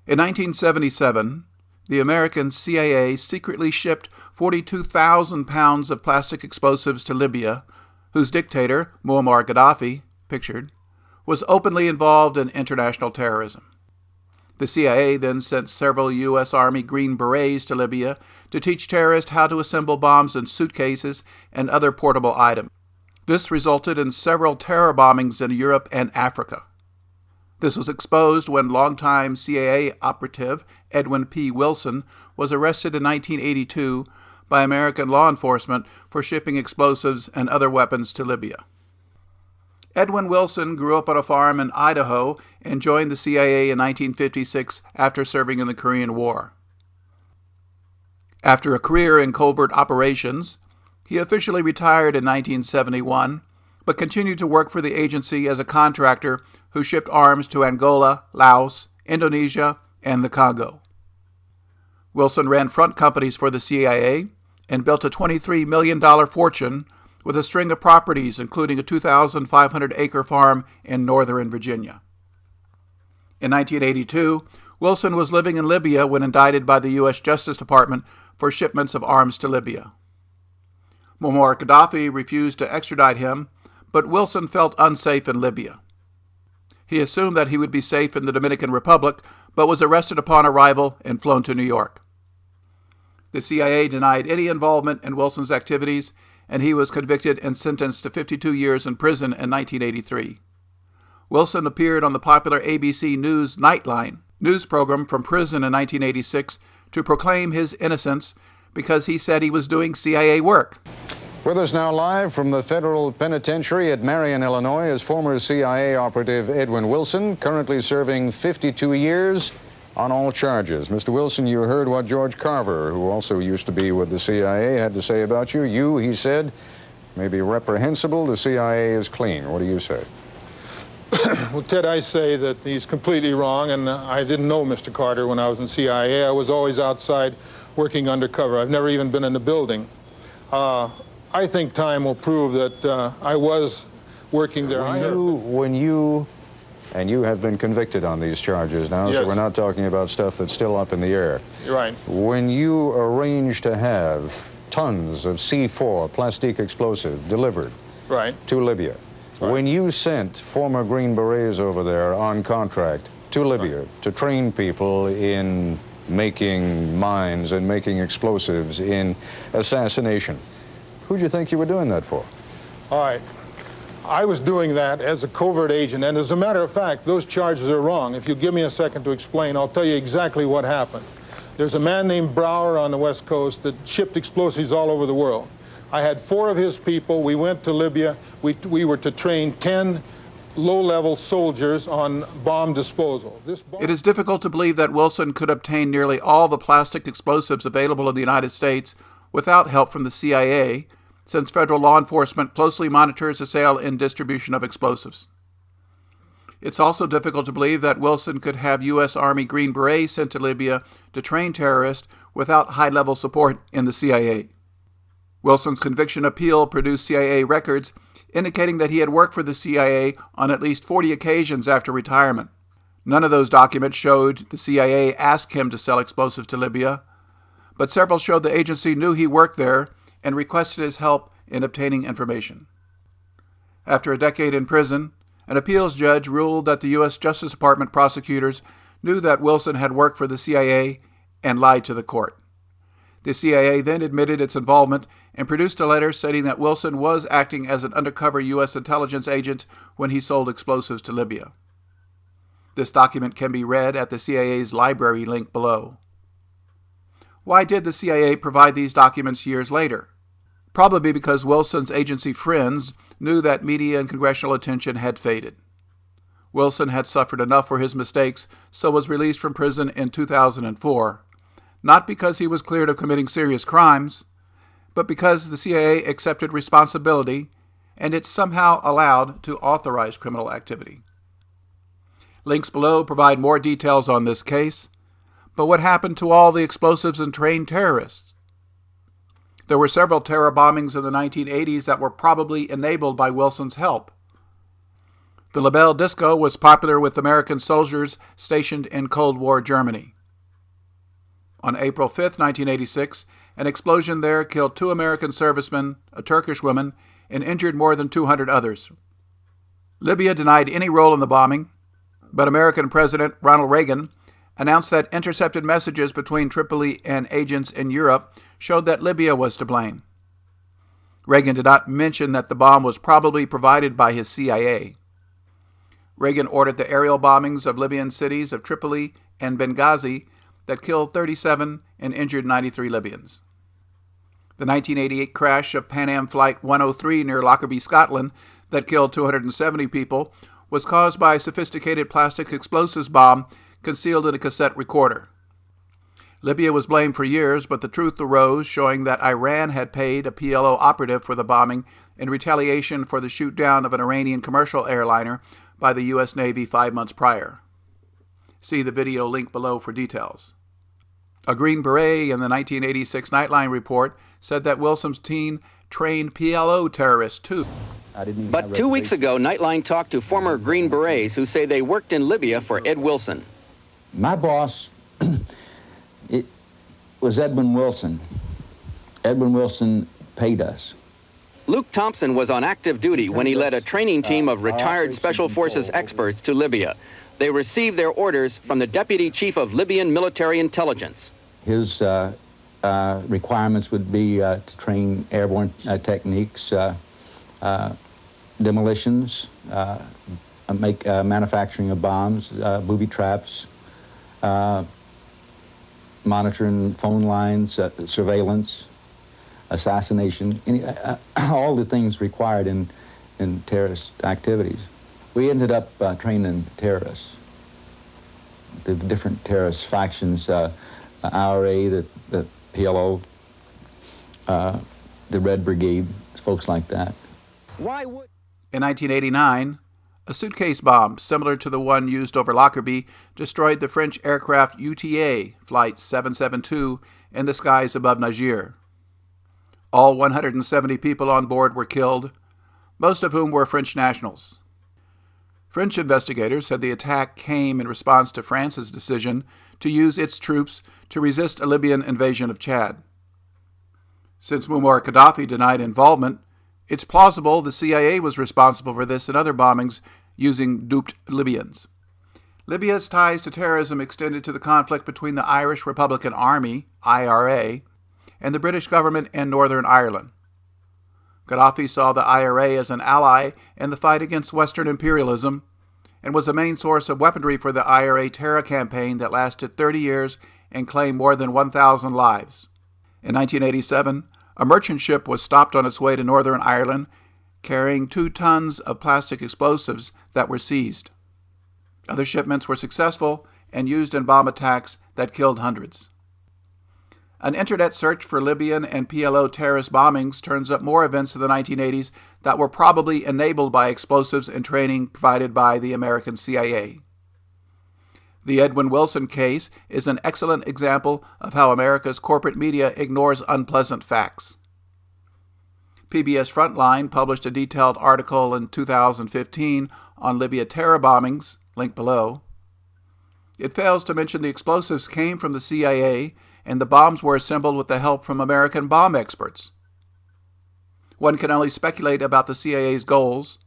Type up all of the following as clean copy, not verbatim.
In 1977, the American CIA secretly shipped 42,000 pounds of plastic explosives to Libya, whose dictator, Muammar Gaddafi, pictured, was openly involved in international terrorism. The CIA then sent several US Army Green Berets to Libya to teach terrorists how to assemble bombs in suitcases and other portable items. This resulted in several terror bombings in Europe and Africa. This was exposed when longtime CIA operative Edwin P Wilson was arrested in 1982 by American law enforcement for shipping explosives and other weapons to Libya. Edwin Wilson grew up on a farm in Idaho and joined the CIA in 1956 after serving in the Korean War. After a career in covert operations, he officially retired in 1971, but continued to work for the agency as a contractor who shipped arms to Angola, Laos, Indonesia, and the Congo. Wilson ran front companies for the CIA and built a $23 million fortune with a string of properties, including a 2,500-acre farm in northern Virginia. In 1982, Wilson was living in Libya when indicted by the U.S. Justice Department for shipments of arms to Libya. Muammar Gaddafi refused to extradite him, but Wilson felt unsafe in Libya. He assumed that he would be safe in the Dominican Republic, but was arrested upon arrival and flown to New York. The CIA denied any involvement in Wilson's activities, and he was convicted and sentenced to 52 years in prison in 1983. Wilson appeared on the popular ABC News Nightline news program from prison in 1986 to proclaim his innocence because he said he was doing CIA work. With us now live from the federal penitentiary at Marion, Illinois, is former CIA operative Edwin Wilson, currently serving 52 years on all charges. Mr. Wilson, you heard what George Carver, who also used to be with the CIA, had to say about you. You, he said, may be reprehensible. The CIA is clean. What do you say? Well, Ted, I say that he's completely wrong, and I didn't know Mr. Carter when I was in CIA. I was always outside working undercover. I've never even been in the building. I think time will prove that I was working there. And you have been convicted on these charges now, yes. So we're not talking about stuff that's still up in the air. Right. When you arranged to have tons of C4 plastic explosive delivered right. to Libya, right. When you sent former Green Berets over there on contract to Libya right. to train people in making mines and making explosives in assassination, who do you think you were doing that for? All right. I was doing that as a covert agent, and as a matter of fact, those charges are wrong. If you give me a second to explain, I'll tell you exactly what happened. There's a man named Brower on the West Coast that shipped explosives all over the world. I had 4 of his people. We went to Libya. We were to train 10 low-level soldiers on bomb disposal. It is difficult to believe that Wilson could obtain nearly all the plastic explosives available in the United States without help from the CIA, since federal law enforcement closely monitors the sale and distribution of explosives. It's also difficult to believe that Wilson could have U.S. Army Green Berets sent to Libya to train terrorists without high-level support in the CIA. Wilson's conviction appeal produced CIA records indicating that he had worked for the CIA on at least 40 occasions after retirement. None of those documents showed the CIA asked him to sell explosives to Libya, but several showed the agency knew he worked there and requested his help in obtaining information. After a decade in prison, an appeals judge ruled that the U.S. Justice Department prosecutors knew that Wilson had worked for the CIA and lied to the court. The CIA then admitted its involvement and produced a letter stating that Wilson was acting as an undercover U.S. intelligence agent when he sold explosives to Libya. This document can be read at the CIA's library link below. Why did the CIA provide these documents years later? Probably because Wilson's agency friends knew that media and congressional attention had faded. Wilson had suffered enough for his mistakes, so was released from prison in 2004, not because he was cleared of committing serious crimes, but because the CIA accepted responsibility and it's somehow allowed to authorize criminal activity. Links below provide more details on this case, but what happened to all the explosives and trained terrorists? There were several terror bombings in the 1980s that were probably enabled by Wilson's help. The Belle disco was popular with American soldiers stationed in Cold War Germany. On April 5, 1986, an explosion there killed 2 American servicemen, a Turkish woman, and injured more than 200 others. Libya denied any role in the bombing, but American President Ronald Reagan announced that intercepted messages between Tripoli and agents in Europe showed that Libya was to blame. Reagan did not mention that the bomb was probably provided by his CIA. Reagan ordered the aerial bombings of Libyan cities of Tripoli and Benghazi that killed 37 and injured 93 Libyans. The 1988 crash of Pan Am Flight 103 near Lockerbie, Scotland, that killed 270 people, was caused by a sophisticated plastic explosives bomb concealed in a cassette recorder. Libya was blamed for years, but the truth arose, showing that Iran had paid a PLO operative for the bombing in retaliation for the shoot-down of an Iranian commercial airliner by the U.S. Navy 5 months prior. See the video link below for details. A Green Beret in the 1986 Nightline report said that Wilson's team trained PLO terrorists too. But 2 weeks ago, Nightline talked to former Green Berets who say they worked in Libya for Ed Wilson. My boss it was Edwin Wilson. Edwin Wilson paid us. Luke Thompson was on active duty when he led a training team of retired Special Forces experts to Libya. They received their orders from the Deputy Chief of Libyan Military Intelligence. His requirements would be to train airborne techniques, demolitions, manufacturing of bombs, booby traps, monitoring phone lines, surveillance, assassination, all the things required in terrorist activities. We ended up training terrorists, the different terrorist factions, IRA, the PLO, the Red Brigade, folks like that. In 1989, a suitcase bomb similar to the one used over Lockerbie destroyed the French aircraft UTA Flight 772 in the skies above Niger. All 170 people on board were killed, most of whom were French nationals. French investigators said the attack came in response to France's decision to use its troops to resist a Libyan invasion of Chad. Since Muammar Gaddafi denied involvement, it's plausible the CIA was responsible for this and other bombings using duped Libyans. Libya's ties to terrorism extended to the conflict between the Irish Republican Army, IRA, and the British government in Northern Ireland. Gaddafi saw the IRA as an ally in the fight against Western imperialism and was the main source of weaponry for the IRA terror campaign that lasted 30 years and claimed more than 1,000 lives. In 1987, a merchant ship was stopped on its way to Northern Ireland carrying 2 tons of plastic explosives that were seized. Other shipments were successful and used in bomb attacks that killed hundreds. An internet search for Libyan and PLO terrorist bombings turns up more events of the 1980s that were probably enabled by explosives and training provided by the American CIA. The Edwin Wilson case is an excellent example of how America's corporate media ignores unpleasant facts. PBS Frontline published a detailed article in 2015 on Libya terror bombings, link below. It fails to mention the explosives came from the CIA and the bombs were assembled with the help from American bomb experts. One can only speculate about the CIA's goals,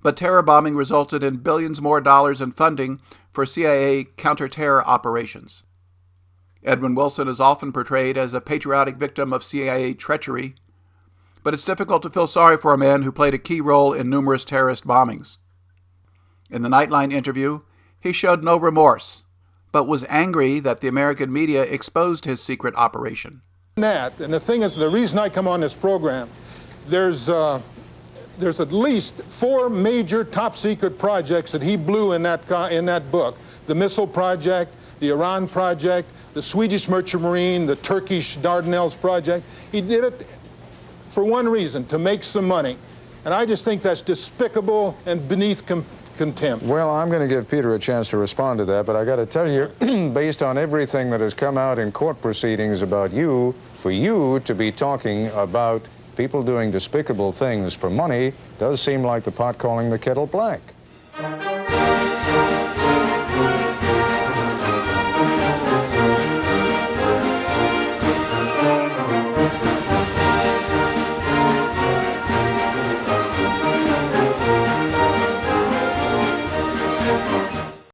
but terror bombing resulted in billions more dollars in funding for CIA counter-terror operations. Edwin Wilson is often portrayed as a patriotic victim of CIA treachery, but it's difficult to feel sorry for a man who played a key role in numerous terrorist bombings. In the Nightline interview, he showed no remorse, but was angry that the American media exposed his secret operation. And the thing is, the reason I come on this program, there's at least 4 major top-secret projects that he blew in that book. The missile project, the Iran project, the Swedish Merchant Marine, the Turkish Dardanelles project. He did it for one reason, to make some money. And I just think that's despicable and beneath contempt. Well, I'm going to give Peter a chance to respond to that, but I got to tell you, based on everything that has come out in court proceedings about you, for you to be talking about people doing despicable things for money does seem like the pot calling the kettle black.